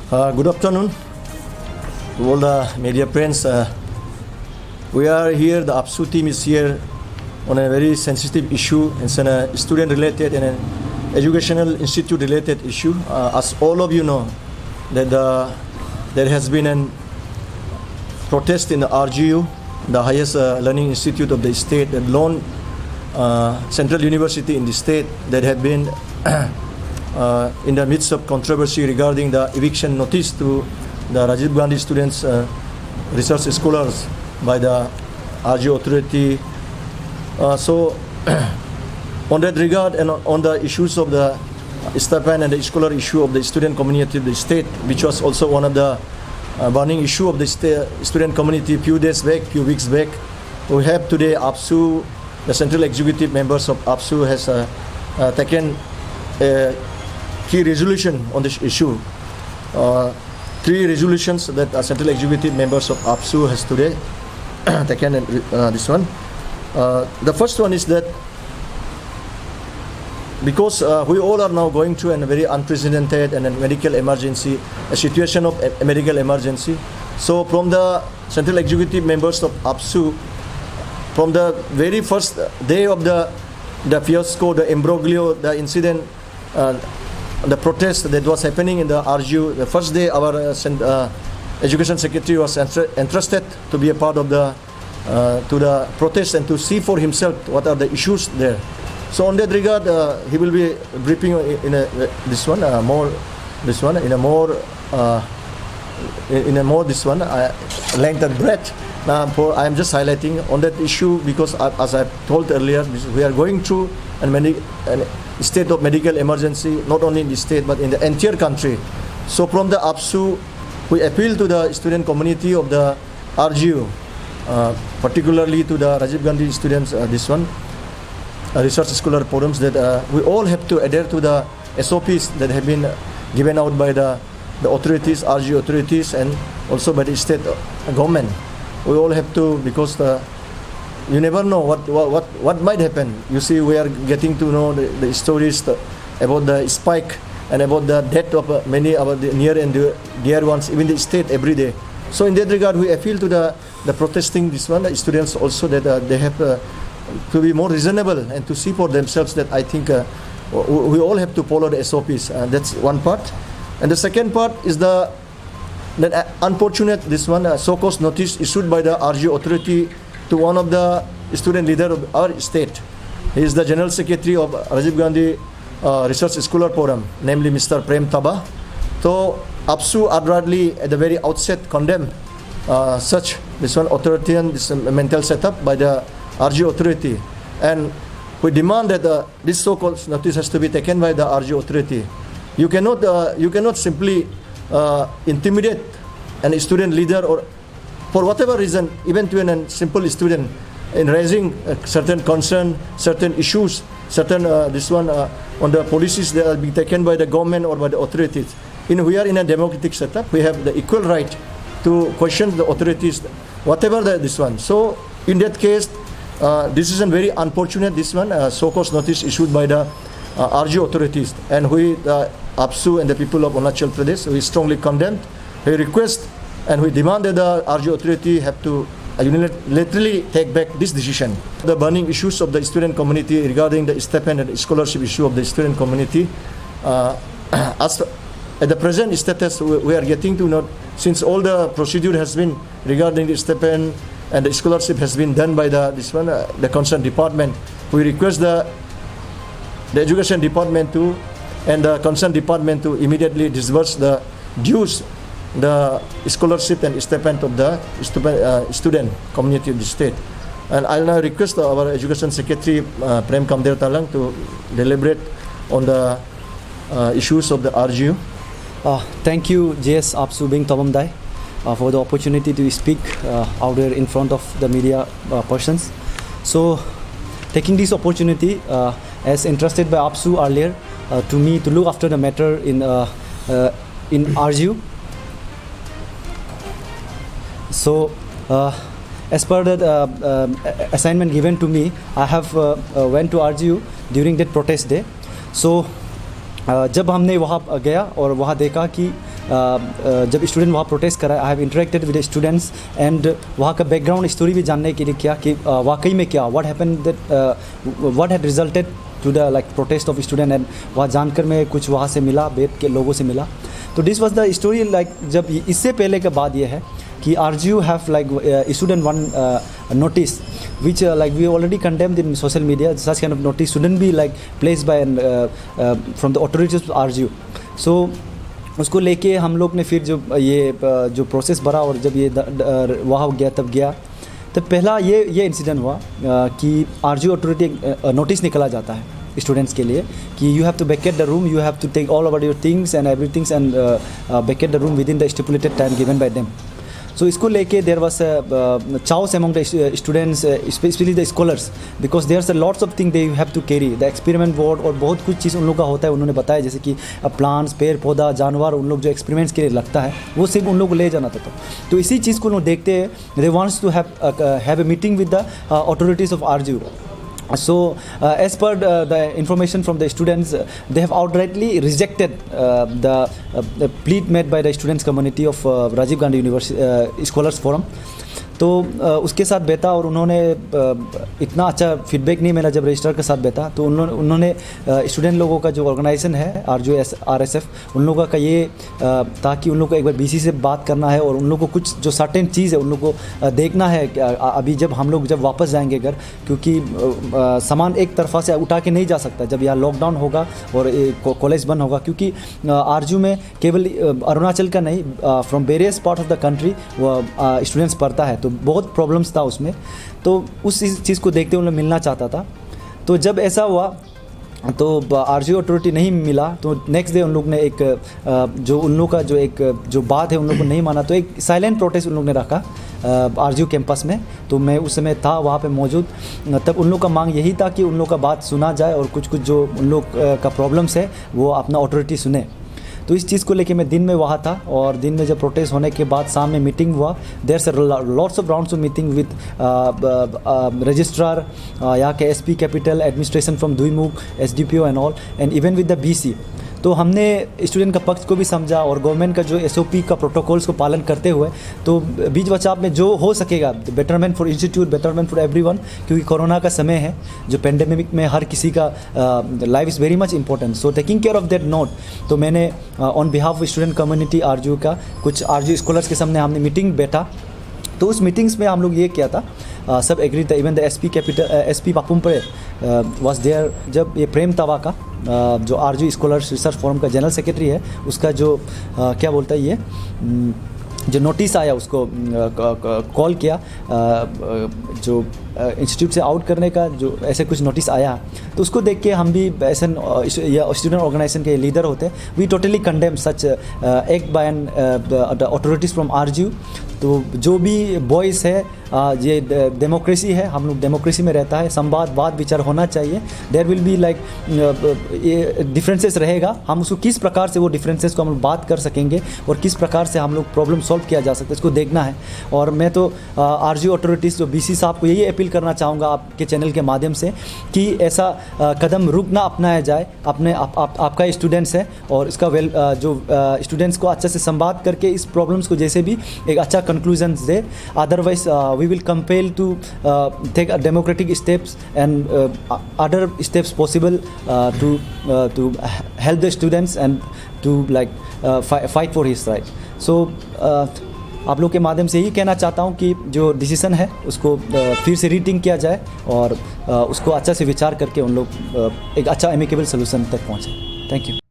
Good afternoon to all the media friends. We are here, the AAPSU team is here on a very sensitive issue. It's a student-related and an educational institute-related issue. As all of you know, that there has been a protest in the RGU, the highest learning institute of the state, the lone central university in the state that had been in the midst of controversy regarding the eviction notice to the Rajiv Gandhi students, research scholars by the RGU authority. So on that regard and on the issues of the stipend and the scholar issue of the student community of the state, which was also one of the burning issue of the student community few weeks back, we have today AAPSU, the central executive members of AAPSU has taken a key resolution on this issue. 3 resolutions that central executive members of AAPSU has today taken this one. The first one is that because we all are now going through a very unprecedented and a medical emergency, a situation of a medical emergency. So from the central executive members of AAPSU, from the very first day of the fiasco, the imbroglio, the incident, the protest that was happening in the RGU, the first day our education secretary was entrusted to be a part of the to the protest and to see for himself what are the issues there. So on that regard, he will be briefing in a more length and breadth. I am just highlighting on that issue because as I told earlier, we are going through a state of medical emergency, not only in the state but in the entire country. So from the AAPSU, we appeal to the student community of the RGU, particularly to the Rajiv Gandhi students, research scholar forums, that we all have to adhere to the SOPs that have been given out by the authorities, RGU authorities, and also by the state government. We all have to, because you never know what might happen. You see, we are getting to know the stories about the spike and about the death of many of the near and dear ones, even the state every day. So in that regard, we appeal to the protesting the students also, that they have to be more reasonable and to see for themselves that I think we all have to follow the SOPs. That's one part. And the second part is the unfortunate so-called notice issued by the RGU authority to one of the student leader of our state. He is the General Secretary of Rajiv Gandhi Research Scholar Forum, namely Mr. Prem Taba. So AAPSU adroitly at the very outset condemned such authoritarian mental setup by the RGU authority, and we demand that this so-called notice has to be taken by the RGU authority. You cannot simply intimidate a student leader, or for whatever reason, even to a simple student, in raising certain concern, certain issues, certain on the policies that are being taken by the government or by the authorities. We are in a democratic setup. We have the equal right to question the authorities, whatever So in that case, this is a very unfortunate so-called notice issued by the RGU authorities, and we, the AAPSU and the people of Arunachal Pradesh, we strongly condemn. We request and we demand that the RGU authority have to unilaterally take back this decision. The burning issues of the student community regarding the stipend and scholarship issue of the student community, as at the present status, we are getting to know, since all the procedure has been regarding the stipend and the scholarship has been done by the concerned department. We request the education department and the concerned department to immediately disburse the dues, the scholarship and stipend of the student community of the state. And I'll now request our Education Secretary, Prem Kamder Talang, to deliberate on the issues of the RGU. Thank you, JS AAPSU Bing Tobamdai, for the opportunity to speak out there in front of the media persons. So, taking this opportunity, as entrusted by AAPSU earlier, to me to look after the matter in RGU. So, as per the assignment given to me, I have went to RGU during that protest day. So, जब हमने वहाँ गया और वहाँ देखा कि जब student वहाँ प्रोटेस्ट करा, I have interacted with students and वहाँ का बैकग्राउंड स्टोरी भी जानने के लिए किया कि वाकई में क्या what happened that what had resulted to the like protest of student, and वहाँ जानकर मैं कुछ वहाँ से मिला, बैठ के लोगों से मिला। तो this was the story. Like जब इससे पहले का बात ये है कि RGU have like issued one notice which like we already condemned in social media. Such kind of notice shouldn't be like placed by from the authorities of RGU. So उसको लेके हम लोग ने फिर जो प्रोसेस बढ़ा और जब ये वहाँ गया तब गया, तो पहला ये इंसिडेंट हुआ कि RGU अथॉरिटी नोटिस निकला जाता है स्टूडेंट्स के लिए कि you have to vacate the room, you have to take all about your things and everythings and vacate the room within the stipulated time given by them. So इसको लेके there was chaos among the students, especially the scholars, because there's a lots of things they have to carry, the experiment board और बहुत कुछ चीज़ उन लोगों का होता है। उन्होंने बताया जैसे कि प्लांट्स, पेड़ पौधा, जानवर, उन लोग जो एक्सपेरिमेंट्स के लिए लगता है वो सिर्फ उन लोग को ले जाना था। तो इसी चीज़ को उन लोग देखते हैं, they wants to have a meeting with the authorities of RGU. So as per the information from the students, they have outrightly rejected the plea made by the students community of Rajiv Gandhi University Scholars Forum. तो उसके साथ बैठा और उन्होंने इतना अच्छा feedback नहीं मिला। जब रजिस्ट्रार के साथ बैठा तो उन्होंने स्टूडेंट लोगों का जो ऑर्गेनाइजेशन है RGU RSF, उन लोगों का ये ताकि उन लोगों को एक बार BC से बात करना है और उन लोगों को कुछ जो सर्टेन चीज़ है उन लोगों को देखना है अभी जब हम लोग जब वापस जाएंगे घर, क्योंकि सामान एक तरफा से उठा के नहीं जा सकता जब यहाँ लॉकडाउन होगा और कॉलेज बंद होगा, क्योंकि RGU में केवल अरुणाचल का नहीं, from various part of the country students पढ़ता है, तो बहुत प्रॉब्लम्स था उसमें। तो उस चीज़ को देखते हुए उन्हें मिलना चाहता था। तो जब ऐसा हुआ तो RGU अथॉरिटी नहीं मिला, तो नेक्स्ट डे उन लोग ने एक जो उन लोग का जो बात है उन लोग को नहीं माना, तो एक साइलेंट प्रोटेस्ट उन लोग ने रखा RGU कैंपस में। तो मैं उस समय था वहाँ पे मौजूद। तब उन लोग का मांग यही था कि उन लोग का बात सुना जाए और कुछ जो उन लोग का प्रॉब्लम्स है वो अपना अथॉरिटी सुने। तो इस चीज़ को लेके मैं दिन में वहाँ था और दिन में जब प्रोटेस्ट होने के बाद शाम में मीटिंग हुआ। देयर से lots of rounds of meeting with registrar, यहाँ के SP capital, administration from Doimukh, SDPO and all, and even with the BC। तो हमने स्टूडेंट का पक्ष को भी समझा और गवर्नमेंट का जो SOP का प्रोटोकॉल्स को पालन करते हुए तो बीच बचाव में जो हो सकेगा, betterment for institute, betterment for everyone, क्योंकि कोरोना का समय है, जो पेंडेमिक में हर किसी का life is very much important. So taking care of that note, तो मैंने on behalf of student community RGU का कुछ RGU स्कॉलर्स के सामने हमने मीटिंग बैठा। तो उस मीटिंग्स में हम लोग ये किया था, सब एग्री था, even the SP capital SP Papumpare was there. जब ये प्रेम तवा का जो RGU स्कॉलर्स रिसर्च फोरम का जनरल सेक्रेटरी है, उसका जो क्या बोलता है ये जो नोटिस आया उसको कॉल किया, जो इंस्टीट्यूट से आउट करने का जो ऐसे कुछ नोटिस आया, तो उसको देख के हम भी ऐसे स्टूडेंट ऑर्गेनाइजेशन के लीडर होते, we totally condemn such act by an the authorities from RGU। तो जो भी बॉयज़ है, ये डेमोक्रेसी है, हम लोग डेमोक्रेसी में रहता है, संवाद वाद विचार होना चाहिए। देयर विल बी लाइक ये डिफरेंसेस रहेगा, हम उसको किस प्रकार से वो डिफरेंसेस को हम लोग बात कर सकेंगे और किस प्रकार से हम लोग प्रॉब्लम सॉल्व किया जा सकता है, इसको देखना है। और मैं तो RGU अथॉरिटीज़ जो BC साहब को यही अपील करना चाहूँगा आपके चैनल के माध्यम से कि ऐसा कदम रुक ना अपनाया जाए। अपने आपका स्टूडेंट्स है और इसका जो स्टूडेंट्स को अच्छे से संवाद करके इस प्रॉब्लम्स को जैसे भी एक अच्छा conclusions they, otherwise we will compel to take a democratic steps and other steps possible to help the students and to like fight for his right. So आप लोग के माध्यम से यही कहना चाहता हूँ कि जो डिसीजन है उसको फिर से रीथिंक किया जाए और उसको अच्छा से विचार करके उन लोग एक अच्छा एमिकेबल सोल्यूशन तक पहुँचे। Thank you.